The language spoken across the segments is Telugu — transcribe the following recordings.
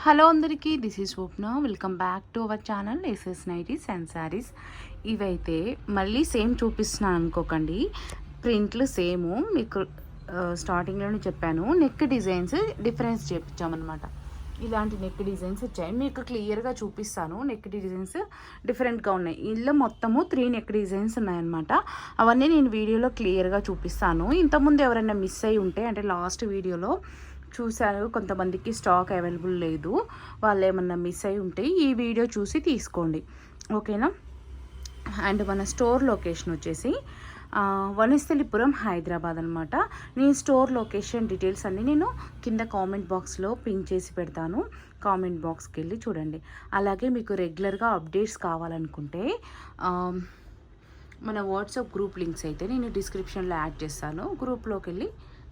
హలో అందరికీ, this is Swapna. Welcome back to our channel SS nighties and saris. ఇవైతే మళ్ళీ సేమ్ చూపిస్తున్నాను అనుకోకండి, ప్రింట్లు సేమ్. మీకు స్టార్టింగ్లోనే చెప్పాను, నెక్ డిజైన్స్ డిఫరెన్స్ చేపించామన్నమాట. ఇలాంటి నెక్ డిజైన్స్ వచ్చాయి, మీకు క్లియర్గా చూపిస్తాను. నెక్ డిజైన్స్ డిఫరెంట్గా ఉన్నాయి. ఇందులో మొత్తము 3 నెక్ డిజైన్స్ ఉన్నాయన్నమాట. అవన్నీ నేను వీడియోలో క్లియర్గా చూపిస్తాను. ఇంతకుముందు ఎవరైనా మిస్ అయి ఉంటే, అంటే లాస్ట్ వీడియోలో చూశారు కొంతమందికి స్టాక్ అవైలబుల్ లేదు, వాళ్ళు ఏమన్నా మిస్ అయి ఉంటే ఈ వీడియో చూసి తీసుకోండి, ఓకేనా. అండ్ మన స్టోర్ లొకేషన్ వచ్చేసి వనస్థలిపురం, హైదరాబాద్ అనమాట. నేను స్టోర్ లొకేషన్ డీటెయిల్స్ అన్నీ నేను కింద కామెంట్ బాక్స్లో పిన్ చేసి పెడతాను, కామెంట్ బాక్స్కి వెళ్ళి చూడండి. అలాగే మీకు రెగ్యులర్గా అప్డేట్స్ కావాలనుకుంటే మన వాట్సాప్ గ్రూప్ లింక్స్ అయితే నేను డిస్క్రిప్షన్లో యాడ్ చేస్తాను, గ్రూప్లోకి వెళ్ళి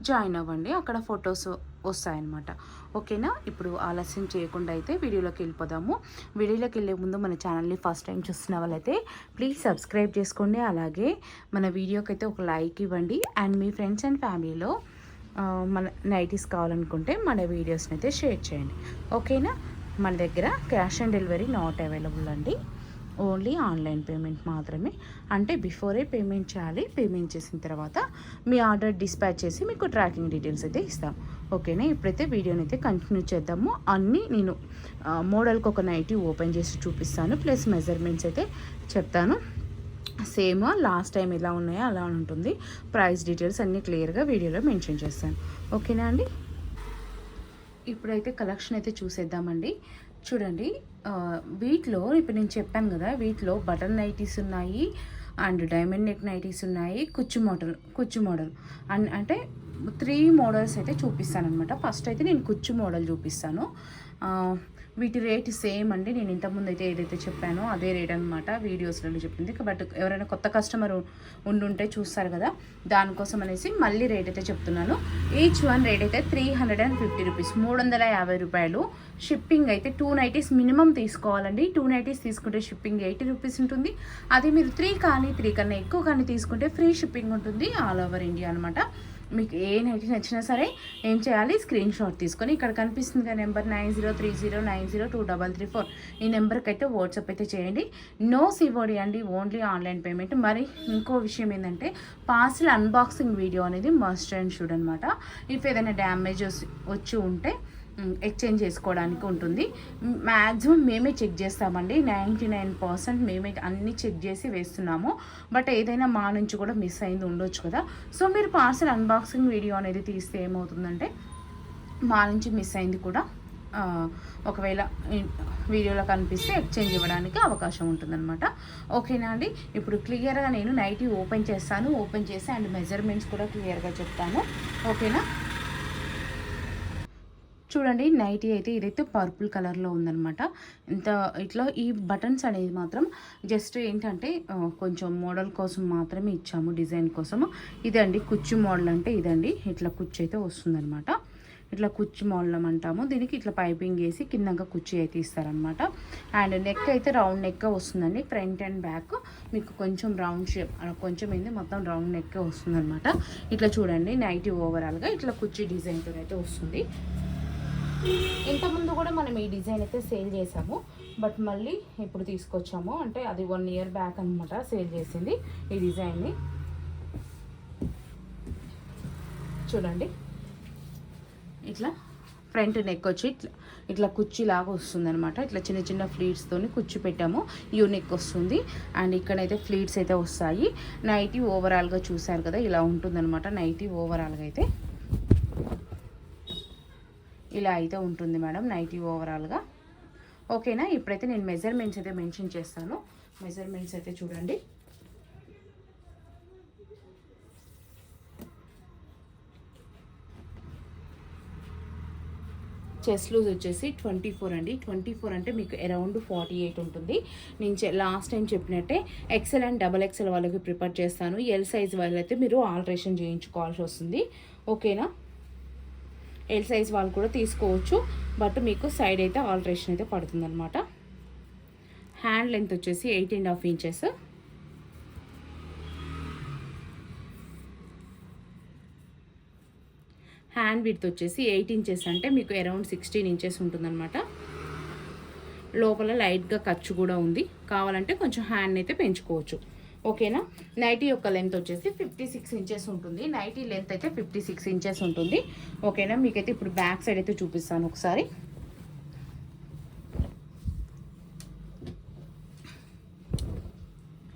జాయిన్ అవ్వండి, అక్కడ ఫొటోస్ వస్తాయన్నమాట, ఓకేనా. ఇప్పుడు ఆలస్యం చేయకుండా అయితే వీడియోలోకి వెళ్ళిపోదాము. వీడియోలోకి వెళ్ళే ముందు మన ఛానల్ని ఫస్ట్ టైం చూస్తున్న వాళ్ళైతే ప్లీజ్ సబ్స్క్రైబ్ చేసుకోండి. అలాగే మన వీడియోకి అయితే ఒక లైక్ ఇవ్వండి. అండ్ మీ ఫ్రెండ్స్ అండ్ ఫ్యామిలీలో మన నైటీస్ కావాలనుకుంటే మన వీడియోస్ని అయితే షేర్ చేయండి, ఓకేనా. మన దగ్గర cash on delivery not available అండి, ఓన్లీ ఆన్లైన్ పేమెంట్ మాత్రమే. అంటే బిఫోరే పేమెంట్ చేయాలి, పేమెంట్ చేసిన తర్వాత మీ ఆర్డర్ డిస్పాచ్ చేసి మీకు ట్రాకింగ్ డీటెయిల్స్ అయితే ఇస్తాం, ఓకేనా. ఇప్పుడైతే వీడియోని అయితే కంటిన్యూ చేద్దాము. అన్నీ నేను మోడల్కి ఒక నైటీ ఓపెన్ చేసి చూపిస్తాను, ప్లస్ మెజర్మెంట్స్ అయితే చెప్తాను. సేమ్ లాస్ట్ టైం ఎలా ఉన్నాయో అలా ఉంటుంది. ప్రైస్ డీటెయిల్స్ అన్నీ క్లియర్గా వీడియోలో మెన్షన్ చేస్తాను, ఓకేనా అండి. ఇప్పుడైతే కలెక్షన్ అయితే చూసేద్దామండి. చూడండి, వీటిలో ఇప్పుడు నేను చెప్పాను కదా, వీటిలో బటన్ నైటీస్ ఉన్నాయి, అండ్ డైమండ్ నెక్ నైటీస్ ఉన్నాయి, కుచ్చు మోడల్ అంటే 3 మోడల్స్ అయితే చూపిస్తాను అనమాట. ఫస్ట్ అయితే నేను కుచ్చు మోడల్ చూపిస్తాను. వీటి రేట్ సేమ్ అండి, నేను ఇంతకుముందు అయితే ఏదైతే చెప్పానో అదే రేట్ అనమాట వీడియోస్లో చెప్పింది. బట్ ఎవరైనా కొత్త కస్టమర్ ఉండుంటే చూస్తారు కదా, దానికోసం అనేసి మళ్ళీ రేట్ అయితే చెప్తున్నాను. ఈచ్ వన్ రేట్ అయితే 350 రూపీస్, 350 రూపాయలు. షిప్పింగ్ అయితే 2 నైటీస్ మినిమం తీసుకోవాలండి. 2 నైటీస్ తీసుకుంటే షిప్పింగ్ 80 రూపీస్ ఉంటుంది. అదే మీరు 3 కానీ 3 కన్నా ఎక్కువ కానీ తీసుకుంటే ఫ్రీ షిప్పింగ్ ఉంటుంది ఆల్ ఓవర్ ఇండియా అనమాట. మీకు ఏ నైటీ నచ్చినా సరే ఏం చేయాలి, స్క్రీన్ షాట్ తీసుకొని ఇక్కడ కనిపిస్తుంది కదా నెంబర్ 9030902334, ఈ నెంబర్కి అయితే వాట్సాప్ అయితే చేయండి. నో సివోడి అండి, ఓన్లీ ఆన్లైన్ పేమెంట్. మరి ఇంకో విషయం ఏంటంటే, పార్సల్ అన్బాక్సింగ్ వీడియో అనేది మస్ట్ అండ్ షుడ్ అనమాట. ఇఫ్ ఏదైనా డ్యామేజ్ వచ్చి ఉంటే ఎక్స్చేంజ్ చేసుకోవడానికి ఉంటుంది. మ్యాక్సిమం మేమే చెక్ చేస్తామండి, 99% మేమే అన్నీ చెక్ చేసి వేస్తున్నాము. బట్ ఏదైనా మా నుంచి కూడా మిస్ అయింది ఉండొచ్చు కదా, సో మీరు పార్సల్ అన్బాక్సింగ్ వీడియో అనేది తీస్తే ఏమవుతుందంటే, మా నుంచి మిస్ అయింది కూడా ఒకవేళ వీడియోలో కనిపిస్తే ఎక్స్చేంజ్ ఇవ్వడానికి అవకాశం ఉంటుందన్నమాట, ఓకేనా అండి. ఇప్పుడు క్లియర్గా నేను నైటీ ఓపెన్ చేస్తాను, ఓపెన్ చేసి అండ్ మెజర్మెంట్స్ కూడా క్లియర్గా చెప్తాను, ఓకేనా. చూడండి, నైటీ అయితే ఇదైతే పర్పుల్ కలర్లో ఉందనమాట. ఇట్లా ఈ బటన్స్ అనేది మాత్రం జస్ట్ ఏంటంటే కొంచెం మోడల్ కోసం మాత్రమే ఇచ్చాము, డిజైన్ కోసము. ఇదండి కుచ్చు మోడల్, అంటే ఇదండి ఇట్లా కుచ్చు అయితే వస్తుందనమాట. ఇట్లా కుచ్చు మోడల్ అంటాము దీనికి. ఇట్లా పైపింగ్ వేసి కిందంగా కుచ్చు అయితే ఇస్తారనమాట. అండ్ నెక్ అయితే రౌండ్ నెక్ వస్తుందండి, ఫ్రంట్ అండ్ బ్యాక్ మీకు కొంచెం రౌండ్ షేప్, కొంచెం ఏంది మొత్తం రౌండ్ నెక్ వస్తుందనమాట. ఇట్లా చూడండి, నైటీ ఓవరాల్గా ఇట్లా కుచ్చు డిజైన్తో అయితే వస్తుంది. ఇంతకుముందు కూడా మనం ఈ డిజైన్ అయితే సేల్ చేసాము, బట్ మళ్ళీ ఇప్పుడు తీసుకొచ్చాము. అంటే అది 1 ఇయర్ బ్యాక్ అనమాట సేల్ చేసింది ఈ డిజైన్ని. చూడండి, ఇట్లా ఫ్రంట్ నెక్ వచ్చి ఇట్లా కుర్చీలాగా వస్తుంది అనమాట. ఇట్లా చిన్న చిన్న ఫ్లీట్స్తోని కుర్చీ పెట్టాము, యూనిక్ వస్తుంది. అండ్ ఇక్కడైతే ఫ్లీట్స్ అయితే వస్తాయి. నైటీ ఓవరాల్గా చూసారు కదా, ఇలా ఉంటుందన్నమాట. నైటీ ఓవరాల్గా అయితే ఇలా అయితే ఉంటుంది మేడం, నైటీ ఓవరాల్గా, ఓకేనా. ఇప్పుడైతే నేను మెజర్మెంట్స్ అయితే మెన్షన్ చేస్తాను. మెజర్మెంట్స్ అయితే చూడండి, చెస్ట్ లూజ్ వచ్చేసి 24 అండి. 24 అంటే మీకు అరౌండ్ 48 ఉంటుంది. నేను లాస్ట్ టైం చెప్పినట్టే ఎక్సెల్ అండ్ XXL వాళ్ళకి ప్రిపేర్ చేస్తాను. ఎల్ సైజ్ వాళ్ళైతే మీరు ఆల్టరేషన్ చేయించుకోవాల్సి వస్తుంది, ఓకేనా. ఎల్ సైజ్ వాళ్ళు కూడా తీసుకోవచ్చు, బట్ మీకు సైడ్ అయితే ఆల్టరేషన్ అయితే పడుతుంది అనమాట. హ్యాండ్ లెంత్ వచ్చేసి 8.5 ఇంచెస్. హ్యాండ్ విడ్త్ వచ్చేసి 8 ఇంచెస్, అంటే మీకు అరౌండ్ 16 ఇంచెస్ ఉంటుందన్నమాట. లోపల లైట్గా ఖర్చు కూడా ఉంది, కావాలంటే కొంచెం హ్యాండ్ అయితే పెంచుకోవచ్చు. ఓకేనా. నైటీ యొక్క లెంత్ వచ్చేసి 56 ఇంచెస్ ఉంటుంది. నైటీ లెంత్ అయితే 56 ఇంచెస్ ఉంటుంది. ఓకేనా. మీకైతే ఇప్పుడు బ్యాక్ సైడ్ అయితే చూపిస్తాను ఒకసారి.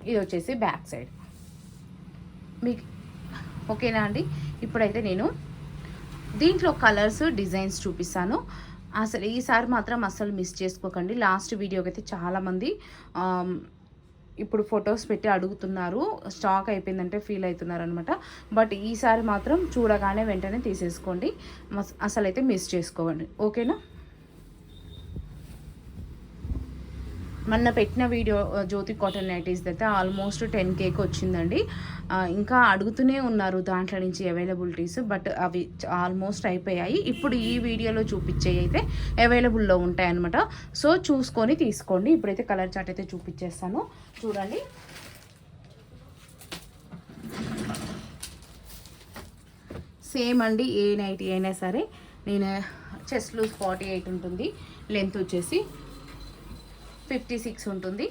ఇది వచ్చేసి బ్యాక్ సైడ్ మీకు. ఓకేనా అండి. ఇప్పుడైతే నేను దీంట్లో కలర్స్ డిజైన్స్ చూపిస్తాను. అసలు ఈసారి మాత్రం అసలు మిస్ చేసుకోకండి. లాస్ట్ వీడియోకి అయితే చాలామంది ఇప్పుడు ఫొటోస్ పెట్టి అడుగుతున్నారు, స్టాక్ అయిపోయిందంటే ఫీల్ అవుతున్నారు అనమాట. బట్ ఈసారి మాత్రం చూడగానే వెంటనే తీసేసుకోండి, అసలైతే మిస్ చేసుకోండి. ఓకేనా. మొన్న పెట్టిన వీడియో జ్యోతి కాటన్ నైటీస్ అయితే ఆల్మోస్ట్ 10Kకి వచ్చిందండి. ఇంకా అడుగుతూనే ఉన్నారు దాంట్లో నుంచి అవైలబిలిటీస్, బట్ అవి ఆల్మోస్ట్ అయిపోయాయి. ఇప్పుడు ఈ వీడియోలో చూపించేవి అయితే అవైలబుల్లో ఉంటాయి అన్నమాట. సో చూసుకొని తీసుకోండి. ఇప్పుడైతే కలర్ చార్ట్ అయితే చూపించేస్తాను, చూడండి. సేమ్ అండి, ఏ నైటీ అయినా సరే నేను చెస్ట్ లూజ్ 48 ఉంటుంది, లెంత్ వచ్చేసి 56 ఉంటుంది.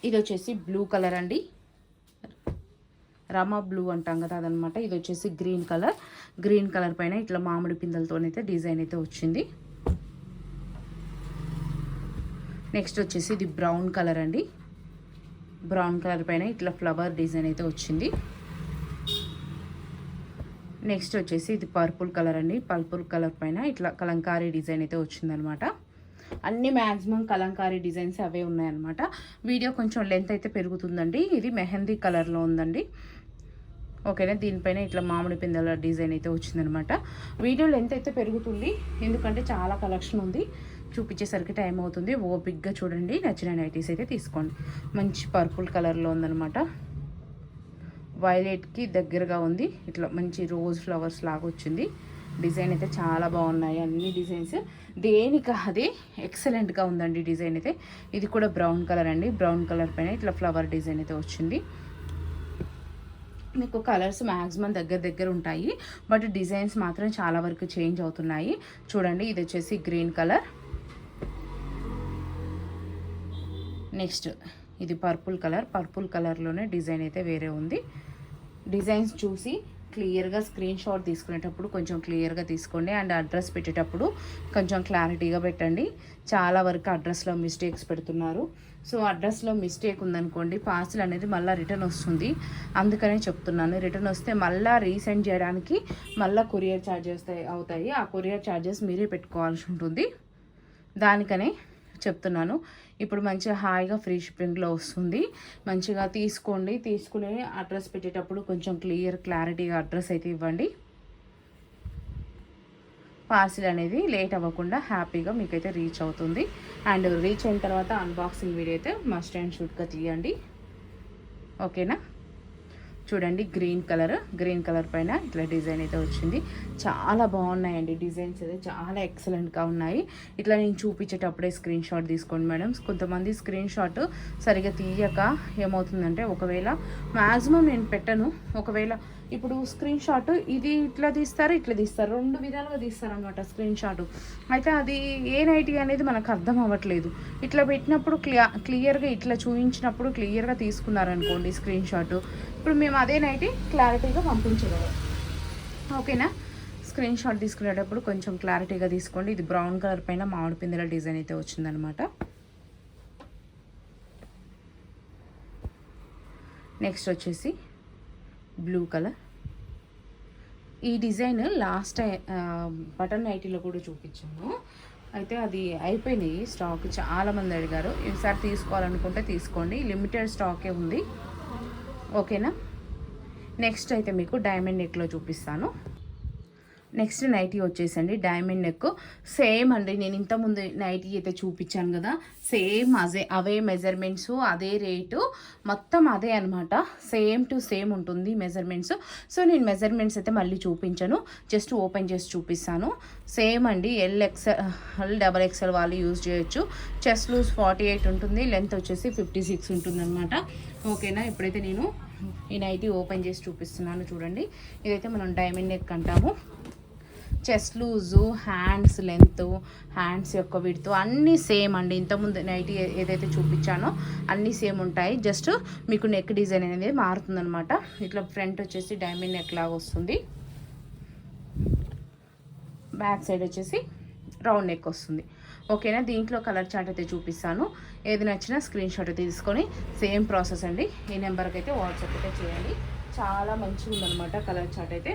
ఇది వచ్చేసి బ్లూ కలర్ అండి, రమా బ్లూ అంటాం కదా అదనమాట. ఇది వచ్చేసి గ్రీన్ కలర్. గ్రీన్ కలర్ పైన ఇట్లా మామిడి పిందెలతోనైతే డిజైన్ అయితే వచ్చింది. నెక్స్ట్ వచ్చేసి ఇది బ్రౌన్ కలర్ అండి. బ్రౌన్ కలర్ పైన ఇట్లా ఫ్లవర్ డిజైన్ అయితే వచ్చింది. నెక్స్ట్ వచ్చేసి ఇది పర్పుల్ కలర్ అండి. పర్పుల్ కలర్ పైన ఇట్లా కలంకారీ డిజైన్ అయితే వచ్చిందనమాట. అన్ని మ్యాక్సిమం కలంకారీ డిజైన్స్ అవే ఉన్నాయన్నమాట. వీడియో కొంచెం లెంత్ అయితే పెరుగుతుందండి. ఇది మెహందీ కలర్లో ఉందండి. ఓకేనా. దీనిపైన ఇట్లా మామిడి పిందెల డిజైన్ అయితే వచ్చిందనమాట. వీడియో లెంత్ అయితే పెరుగుతుంది, ఎందుకంటే చాలా కలెక్షన్ ఉంది, చూపించేసరికి టైం అవుతుంది. ఓపిక్గా చూడండి, నచ్చిన నైటీస్ అయితే తీసుకోండి. మంచి పర్పుల్ కలర్లో ఉందనమాట. వైలెట్కి దగ్గరగా ఉంది, ఇట్లా మంచి రోజ్ ఫ్లవర్స్ లాగా వచ్చింది. డిజైన్ అయితే చాలా బాగున్నాయి అన్ని డిజైన్స్, దేనికి అదే ఎక్సలెంట్గా ఉందండి డిజైన్ అయితే. ఇది కూడా బ్రౌన్ కలర్ అండి. బ్రౌన్ కలర్ పైన ఇట్లా ఫ్లవర్ డిజైన్ అయితే వచ్చింది. మీకు కలర్స్ మ్యాక్సిమం దగ్గర ఉంటాయి, బట్ డిజైన్స్ మాత్రం చాలా వరకు చేంజ్ అవుతున్నాయి. చూడండి, ఇది వచ్చేసి గ్రీన్ కలర్. నెక్స్ట్ ఇది పర్పుల్ కలర్. పర్పుల్ కలర్లోనే డిజైన్ అయితే వేరే ఉంది. డిజైన్స్ చూసి క్లియర్గా స్క్రీన్ షాట్ తీసుకునేటప్పుడు కొంచెం క్లియర్గా తీసుకోండి. అండ్ అడ్రస్ పెట్టేటప్పుడు కొంచెం క్లారిటీగా పెట్టండి. చాలా వరకు అడ్రస్లో మిస్టేక్స్ పెడుతున్నారు. సో అడ్రస్లో మిస్టేక్ ఉందనుకోండి, పార్సిల్ అనేది మళ్ళీ రిటర్న్ వస్తుంది. అందుకనే చెప్తున్నాను, రిటర్న్ వస్తే మళ్ళీ రీసెండ్ చేయడానికి మళ్ళీ కొరియర్ ఛార్జెస్ అవుతాయి. ఆ కొరియర్ ఛార్జెస్ మీరే పెట్టుకోవాల్సి ఉంటుంది. దానికనే చెప్తున్నాను. ఇప్పుడు మంచిగా హాయిగా ఫ్రీ షిప్పింగ్లో వస్తుంది. మంచిగా తీసుకోండి. తీసుకుని అడ్రస్ పెట్టేటప్పుడు కొంచెం క్లారిటీగా అడ్రస్ అయితే ఇవ్వండి. పార్సిల్ అనేది లేట్ అవ్వకుండా హ్యాపీగా మీకైతే రీచ్ అవుతుంది. అండ్ రీచ్ అయిన తర్వాత అన్బాక్సింగ్ వీడియో అయితే మస్ట్ అండ్ షుడ్గా తీయండి. ఓకేనా. చూడండి, గ్రీన్ కలర్ పైన ఇట్లా డిజైన్ అయితే వచ్చింది. చాలా బాగున్నాయండి డిజైన్స్ అయితే, చాలా ఎక్సలెంట్గా ఉన్నాయి. ఇట్లా నేను చూపించేటప్పుడే స్క్రీన్ షాట్ తీసుకోండి మేడం. కొంతమంది స్క్రీన్ షాట్ సరిగా తీయక ఏమవుతుందంటే, ఒకవేళ మ్యాక్సిమం నేను పెట్టను, ఒకవేళ ఇప్పుడు స్క్రీన్ షాట్ ఇది ఇట్లా తీస్తారు, రెండు విధాలుగా తీస్తారు అనమాట స్క్రీన్ షాట్. అయితే అది ఏ నైటీ అనేది మనకు అర్థం అవ్వట్లేదు. ఇట్లా పెట్టినప్పుడు క్లియర్గా ఇట్లా చూపించినప్పుడు క్లియర్గా తీసుకున్నారనుకోండి స్క్రీన్ షాట్, ఇప్పుడు మేము అదే నైటీ క్లారిటీగా పంపించగలం. ఓకేనా. స్క్రీన్ షాట్ తీసుకునేటప్పుడు కొంచెం క్లారిటీగా తీసుకోండి. ఇది బ్రౌన్ కలర్ పైన మామిడి పిందెల డిజైన్ అయితే వచ్చిందనమాట. నెక్స్ట్ వచ్చేసి బ్లూ కలర్. ఈ డిజైన్ లాస్ట్ బటన్ నైటీలో కూడా చూపించాము. అయితే అది అయిపోయినాయి స్టాక్, చాలామంది అడిగారు. ఈసారి తీసుకోవాలనుకుంటే తీసుకోండి, లిమిటెడ్ స్టాకే ఉంది. ఓకేనా. నెక్స్ట్ అయితే మీకు డైమండ్ నెక్లో చూపిస్తాను. నెక్స్ట్ నైటీ వచ్చేసండి డైమండ్ నెక్. సేమ్ అండి, నేను ఇంతకుముందు నైటీ అయితే చూపించాను కదా, సేమ్ అవే మెజర్మెంట్స్, అదే రేటు, మొత్తం అదే అనమాట. సేమ్ టు సేమ్ ఉంటుంది మెజర్మెంట్స్. సో నేను మెజర్మెంట్స్ అయితే మళ్ళీ చూపించను, జస్ట్ ఓపెన్ చేసి చూపిస్తాను. సేమ్ అండి, XL వాళ్ళు యూజ్ చేయొచ్చు. చెస్ట్ లూజ్ 48 ఉంటుంది, లెంత్ వచ్చేసి 56 ఉంటుంది అనమాట. ఓకేనా. ఇప్పుడైతే నేను ఈ నైటీ ఓపెన్ చేసి చూపిస్తున్నాను చూడండి. ఇదైతే మనం డైమండ్ నెక్ అంటాము. Chest loose, hands length, hands యొక్క విడ్త్ అన్నీ సేమ్ అండి. ఇంతకుముందు నైటీ ఏదైతే చూపించానో అన్నీ సేమ్ ఉంటాయి. జస్ట్ మీకు నెక్ డిజైన్ అనేది మారుతుందనమాట. ఇట్లా ఫ్రంట్ వచ్చేసి డైమండ్ నెక్ లాగా వస్తుంది, బ్యాక్ సైడ్ వచ్చేసి రౌండ్ నెక్ వస్తుంది. ఓకేనా, దీంట్లో కలర్ చార్ట్ అయితే చూపిస్తాను. ఏది నచ్చినా స్క్రీన్ షాట్ అయితే తీసుకొని సేమ్ ప్రాసెస్ అండి. ఈ నెంబర్కి అయితే వాట్సాప్ అయితే చేయండి. చాలా మంచిగా ఉందన్నమాట కలర్ చార్ట్ అయితే.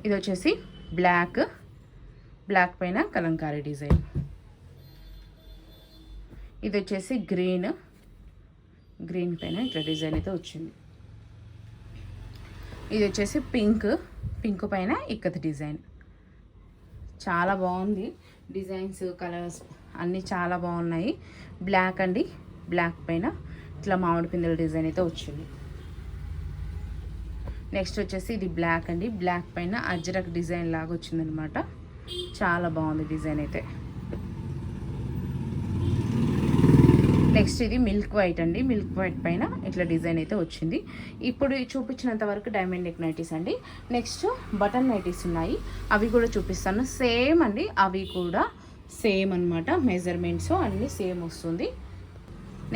ఇది వచ్చేసి బ్లాక్ పైన కలంకారీ డిజైన్. ఇది వచ్చేసి గ్రీన్ పైన ఇట్లా డిజైన్ అయితే వచ్చింది. ఇది వచ్చేసి పింక్ పైన ఇక్కత్ డిజైన్. చాలా బాగుంది డిజైన్స్, కలర్స్ అన్నీ చాలా బాగున్నాయి. బ్లాక్ అండి, బ్లాక్ పైన ఇట్లా మామిడి పిందెల డిజైన్ అయితే వచ్చింది. నెక్స్ట్ వచ్చేసి ఇది బ్లాక్ అండి, బ్లాక్ పైన అజ్రక్ డిజైన్ లాగా వచ్చిందనమాట. చాలా బాగుంది డిజైన్ అయితే. నెక్స్ట్ ఇది మిల్క్ వైట్ అండి, మిల్క్ వైట్ పైన ఇట్లా డిజైన్ అయితే వచ్చింది. ఇప్పుడు చూపించినంత వరకు డైమండ్ నెక్ నైటీస్ అండి. నెక్స్ట్ బటన్ నైటీస్ ఉన్నాయి, అవి కూడా చూపిస్తాను. సేమ్ అండి, అవి కూడా సేమ్ అనమాట. మెజర్మెంట్స్ అన్నీ సేమ్ వస్తుంది.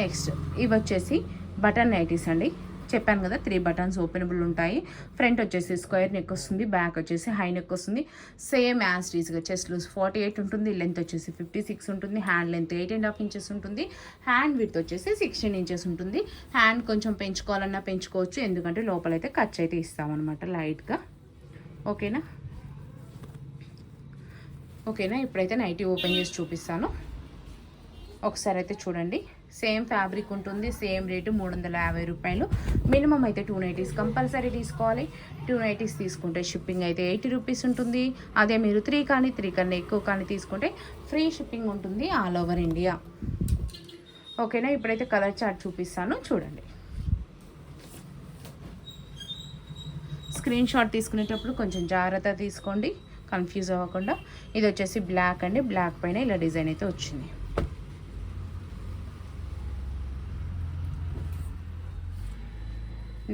నెక్స్ట్ ఇవి వచ్చేసి బటన్ నైటీస్ అండి. చెప్పాను కదా 3 బటన్స్ ఓపెనబుల్ ఉంటాయి. ఫ్రంట్ వచ్చేసి స్క్వేర్ నెక్ వస్తుంది, బ్యాక్ వచ్చేసి హై నెక్ వస్తుంది. సేమ్ యాజ్ టీజ్గా చెస్ట్ లూజ్ 48 ఉంటుంది, లెంత్ వచ్చేసి 56 ఉంటుంది, హ్యాండ్ లెంత్ 8.5 ఇంచెస్ ఉంటుంది, హ్యాండ్ విడ్త్ వచ్చేసి 16 ఇంచెస్ ఉంటుంది. హ్యాండ్ కొంచెం పెంచుకోవాలన్నా పెంచుకోవచ్చు, ఎందుకంటే లోపలైతే కచ్ అయితే ఇస్తామన్నమాట లైట్గా. ఓకేనా, ఇప్పుడైతే నైటీ ఓపెన్ చేసి చూపిస్తాను. ఒకసారి అయితే చూడండి. సేమ్ ఫ్యాబ్రిక్ ఉంటుంది, సేమ్ రేటు 350 రూపాయలు. మినిమం అయితే 2 నైటీస్ కంపల్సరీ తీసుకోవాలి. 2 నైటీస్ తీసుకుంటే షిప్పింగ్ అయితే 80 రూపీస్ ఉంటుంది. అదే మీరు 3 కన్నా ఎక్కువ కానీ తీసుకుంటే ఫ్రీ షిప్పింగ్ ఉంటుంది ఆల్ ఓవర్ ఇండియా. ఓకేనా, ఇప్పుడైతే కలర్ చార్ట్ చూపిస్తాను చూడండి. స్క్రీన్ షాట్ తీసుకునేటప్పుడు కొంచెం జాగ్రత్త తీసుకోండి, కన్ఫ్యూజ్ అవ్వకుండా. ఇది వచ్చేసి బ్లాక్ అండి, బ్లాక్ పైన ఇలా డిజైన్ అయితే వచ్చింది.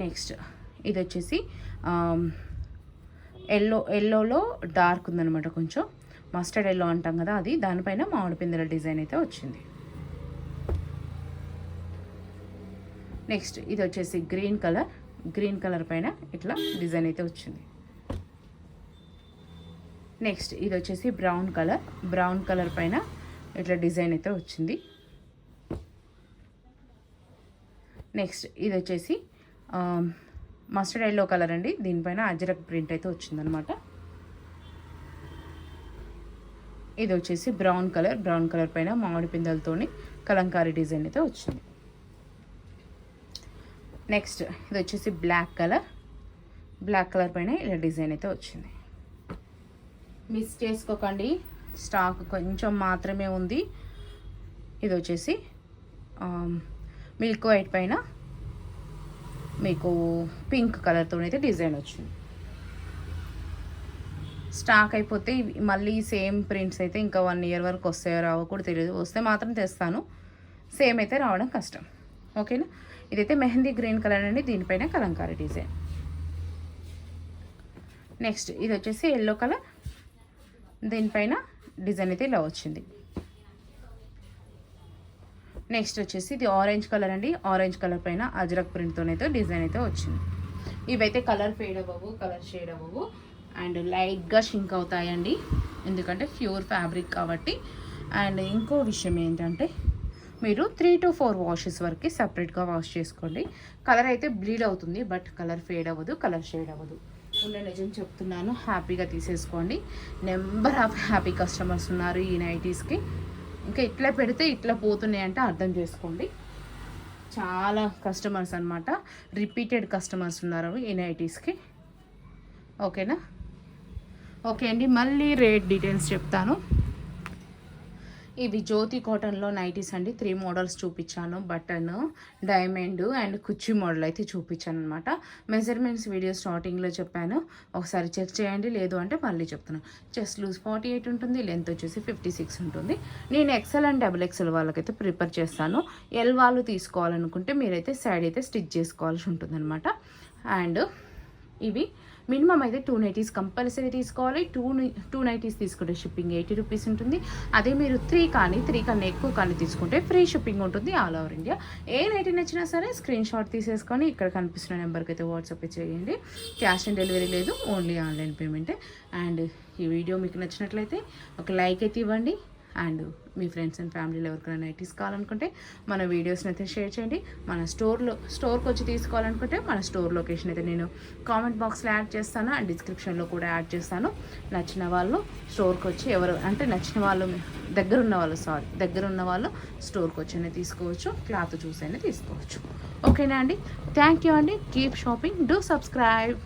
నెక్స్ట్ ఇది వచ్చేసి ఎల్లోలో డార్క్ ఉందనమాట, కొంచెం మస్టర్డ్ ఎల్లో అంటాం కదా అది. దానిపైన మామిడి పిందెల డిజైన్ అయితే వచ్చింది. నెక్స్ట్ ఇది వచ్చేసి గ్రీన్ కలర్ పైన ఇట్లా డిజైన్ అయితే వచ్చింది. నెక్స్ట్ ఇది వచ్చేసి బ్రౌన్ కలర్ పైన ఇట్లా డిజైన్ అయితే వచ్చింది. నెక్స్ట్ ఇది వచ్చేసి మస్టర్డ్ ఎల్లో కలర్ అండి, దీనిపైన అజ్రక్ ప్రింట్ అయితే వచ్చిందనమాట. ఇది వచ్చేసి బ్రౌన్ కలర్ పైన మామిడి పిందెలతోని కలంకారీ డిజైన్ అయితే వచ్చింది. నెక్స్ట్ ఇది వచ్చేసి బ్లాక్ కలర్ పైన ఇలా డిజైన్ అయితే వచ్చింది. మిస్ చేసుకోకండి, స్టాక్ కొంచెం మాత్రమే ఉంది. ఇది వచ్చేసి మిల్క్ వైట్ పైన మీకు పింక్ కలర్తో అయితే డిజైన్ వచ్చింది. స్టాక్ అయిపోతే మళ్ళీ సేమ్ ప్రింట్స్ అయితే ఇంకా 1 ఇయర్ వరకు వస్తాయో రావో కూడా తెలియదు. వస్తే మాత్రం తెస్తాను, సేమ్ అయితే రావడం కష్టం. ఓకేనా, ఇదైతే మెహందీ గ్రీన్ కలర్ అండి, దీనిపైన కలంకారీ డిజైన్. నెక్స్ట్ ఇది వచ్చేసి ఎల్లో కలర్, దీనిపైన డిజైన్ అయితే ఇలా వచ్చింది. నెక్స్ట్ వచ్చేసి ఇది ఆరెంజ్ కలర్ అండి, ఆరెంజ్ కలర్ పైన అజ్రక్ ప్రింట్తోనైతే డిజైన్ అయితే వచ్చింది. ఇవైతే కలర్ ఫేడ్ అవ్వవు, కలర్ షేడ్ అవ్వవు, అండ్ లైట్గా షింక్ అవుతాయండి, ఎందుకంటే ప్యూర్ ఫ్యాబ్రిక్ కాబట్టి. అండ్ ఇంకో విషయం ఏంటంటే మీరు 3 to 4 వాషెస్ వరకు సపరేట్గా వాష్ చేసుకోండి. కలర్ అయితే బ్లీడ్ అవుతుంది, బట్ కలర్ ఫేడ్ అవ్వదు, కలర్ షేడ్ అవ్వదు. నిజం చెప్తున్నాను, హ్యాపీగా తీసేసుకోండి. నెంబర్ ఆఫ్ హ్యాపీ కస్టమర్స్ ఉన్నారు ఈ నైటీస్కి. ఇంకా ఇట్లా పెడితే ఇట్లా పోతున్నాయి అంటే అర్థం చేసుకోండి. చాలా కస్టమర్స్ అనమాట, రిపీటెడ్ కస్టమర్స్ ఉన్నారు ఈ నైటీస్కి. ఓకేనా, ఓకే అండి. మళ్ళీ రేట్ డీటెయిల్స్ చెప్తాను. ఇవి జ్యోతి కాటన్లో నైటీస్ అండి. 3 మోడల్స్ చూపించాను. బటన్, డైమండ్ అండ్ కుర్చీ మోడల్ అయితే చూపించాను అనమాట. మెజర్మెంట్స్ వీడియో స్టార్టింగ్లో చెప్పాను, ఒకసారి చెక్ చేయండి. లేదు అంటే మళ్ళీ చెప్తున్నాను. చెస్ట్ లూజ్ 48 ఉంటుంది, లెంత్ వచ్చేసి 56 ఉంటుంది. నేను ఎక్సెల్ అండ్ XXL వాళ్ళకైతే ప్రిపేర్ చేస్తాను. ఎల్ వాళ్ళు తీసుకోవాలనుకుంటే మీరైతే సైడ్ అయితే స్టిచ్ చేసుకోవాల్సి ఉంటుంది అనమాట. అండ్ ఇవి మినిమం అయితే 2 నైటీస్ కంపల్సరీ తీసుకోవాలి. 2 నైటీస్ తీసుకుంటే షిప్పింగ్ 80 రూపీస్ ఉంటుంది. అదే మీరు 3 కన్నా ఎక్కువ కానీ తీసుకుంటే ఫ్రీ షిప్పింగ్ ఉంటుంది ఆల్ ఓవర్ ఇండియా. ఏ నైటీ నచ్చినా సరే స్క్రీన్ షాట్ తీసేసుకొని ఇక్కడ కనిపిస్తున్న నెంబర్కి అయితే వాట్సాప్ చేయండి. క్యాష్ ఆన్ డెలివరీ లేదు, ఓన్లీ ఆన్లైన్ పేమెంటే. అండ్ ఈ వీడియో మీకు నచ్చినట్లయితే ఒక లైక్ అయితే ఇవ్వండి. అండ్ మీ ఫ్రెండ్స్ అండ్ ఫ్యామిలీలో ఎవరికైనా నైటీస్ కావాలనుకుంటే మన వీడియోస్ని అయితే షేర్ చేయండి. మన స్టోర్కి వచ్చి తీసుకోవాలనుకుంటే మన స్టోర్ లొకేషన్ అయితే నేను కామెంట్ బాక్స్లో యాడ్ చేస్తాను అండ్ డిస్క్రిప్షన్లో కూడా యాడ్ చేస్తాను. నచ్చిన వాళ్ళు స్టోర్కి వచ్చి దగ్గర ఉన్న వాళ్ళు స్టోర్కి వచ్చి తీసుకోవచ్చు, క్లాత్ చూసైనా తీసుకోవచ్చు. ఓకేనా అండి? థ్యాంక్ యూ అండి. Keep shopping, do subscribe.